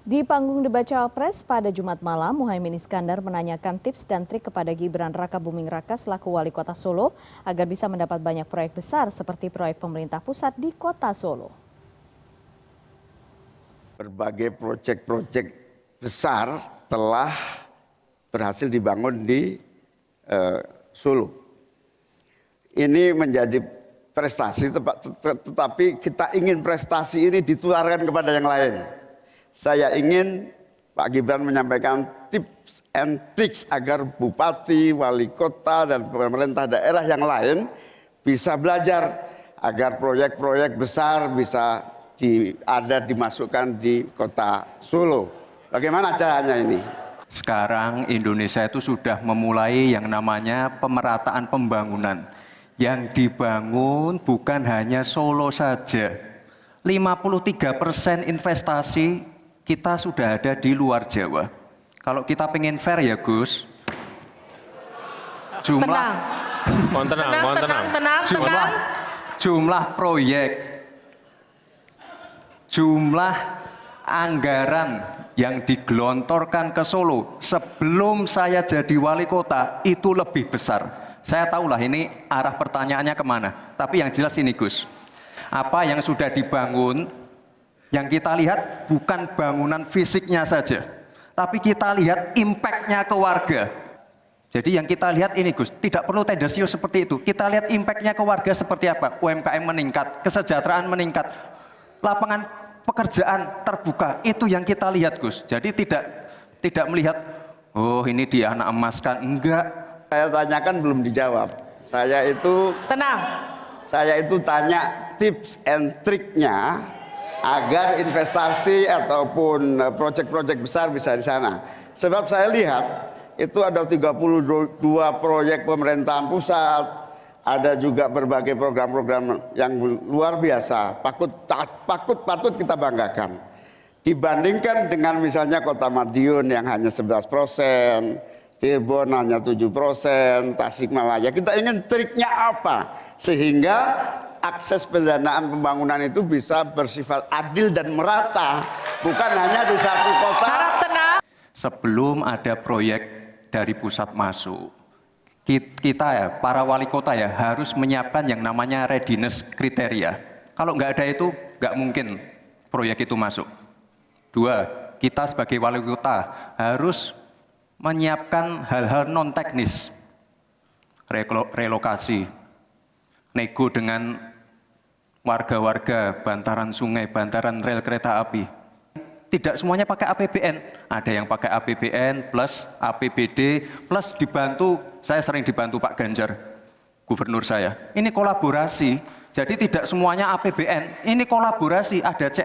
Di panggung debat Cawapres pada Jumat malam, Muhaimin Iskandar menanyakan tips dan trik kepada Gibran Rakabuming Raka selaku wali kota Solo agar bisa mendapat banyak proyek besar seperti proyek pemerintah pusat di kota Solo. Berbagai proyek-proyek besar telah berhasil dibangun di Solo. Ini menjadi prestasi, tetapi kita ingin prestasi ini ditularkan kepada yang lain. Saya ingin Pak Gibran menyampaikan tips and tricks agar bupati, wali kota, dan pemerintah daerah yang lain bisa belajar agar proyek-proyek besar bisa dimasukkan di kota Solo. Bagaimana caranya ini? Sekarang Indonesia itu sudah memulai yang namanya pemerataan pembangunan. Yang dibangun bukan hanya Solo saja. 53% investasi kita sudah ada di luar Jawa. Kalau kita pengen fair ya Gus, jumlah proyek, jumlah anggaran yang digelontorkan ke Solo sebelum saya jadi wali kota itu lebih besar. Saya tahulah ini arah pertanyaannya kemana. Tapi yang jelas ini Gus, apa yang sudah dibangun, yang kita lihat bukan bangunan fisiknya saja, tapi kita lihat impact-nya ke warga. Jadi yang kita lihat ini Gus, tidak perlu tendensius seperti itu. Kita lihat impact-nya ke warga seperti apa. UMKM meningkat, kesejahteraan meningkat, lapangan pekerjaan terbuka. Itu yang kita lihat Gus. Jadi tidak melihat, oh ini dia anak emaskan. Enggak. Saya tanyakan belum dijawab. Saya itu tanya tips and triknya agar investasi ataupun proyek-proyek besar bisa di sana. Sebab saya lihat itu ada 32 proyek pemerintahan pusat, ada juga berbagai program-program yang luar biasa, patut kita banggakan. Dibandingkan dengan misalnya Kota Madiun yang hanya 11%, Cirebon hanya 7%, Tasikmalaya. Kita ingin triknya apa? Sehingga akses pendanaan pembangunan itu bisa bersifat adil dan merata. Bukan hanya di satu kota. Sebelum ada proyek dari pusat masuk, kita ya, para wali kota ya harus menyiapkan yang namanya readiness kriteria. Kalau nggak ada itu, nggak mungkin proyek itu masuk. Dua, kita sebagai wali kota harus menyiapkan hal-hal non-teknis, relokasi, nego dengan warga-warga, bantaran sungai, bantaran rel kereta api. Tidak semuanya pakai APBN, ada yang pakai APBN plus APBD plus dibantu, saya sering dibantu Pak Ganjar, gubernur saya. Ini kolaborasi, jadi tidak semuanya APBN, ini kolaborasi, ada CS.